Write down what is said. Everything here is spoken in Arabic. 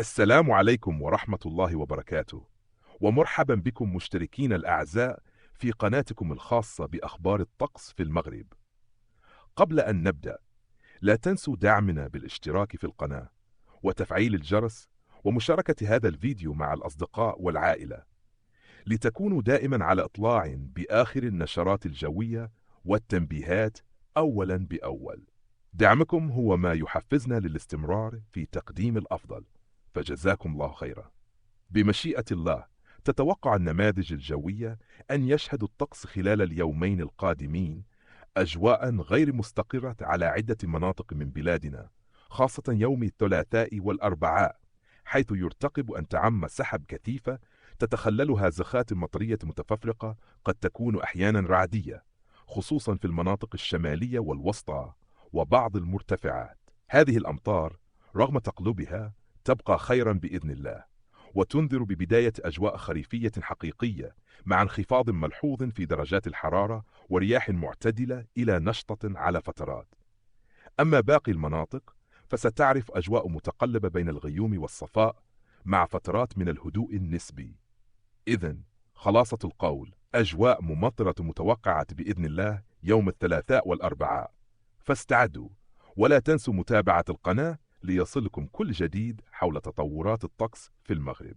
السلام عليكم ورحمة الله وبركاته، ومرحبا بكم مشتركين الأعزاء في قناتكم الخاصة بأخبار الطقس في المغرب. قبل أن نبدأ، لا تنسوا دعمنا بالاشتراك في القناة وتفعيل الجرس ومشاركة هذا الفيديو مع الأصدقاء والعائلة لتكونوا دائما على إطلاع بآخر النشرات الجوية والتنبيهات أولا بأول. دعمكم هو ما يحفزنا للاستمرار في تقديم الأفضل، فجزاكم الله خيرا. بمشيئة الله، تتوقع النماذج الجوية أن يشهد الطقس خلال اليومين القادمين أجواء غير مستقرة على عدة مناطق من بلادنا، خاصة يوم الثلاثاء والأربعاء، حيث يرتقب أن تعم سحب كثيفة تتخللها زخات مطرية متفرقة قد تكون أحيانا رعدية، خصوصا في المناطق الشمالية والوسطى وبعض المرتفعات. هذه الأمطار رغم تقلبها تبقى خيرا بإذن الله، وتنذر ببداية أجواء خريفية حقيقية مع انخفاض ملحوظ في درجات الحرارة ورياح معتدلة إلى نشطة على فترات. أما باقي المناطق فستعرف أجواء متقلبة بين الغيوم والصفاء مع فترات من الهدوء النسبي. إذن خلاصة القول، أجواء ممطرة متوقعة بإذن الله يوم الثلاثاء والأربعاء، فاستعدوا. ولا تنسوا متابعة القناة ليصلكم كل جديد حول تطورات الطقس في المغرب.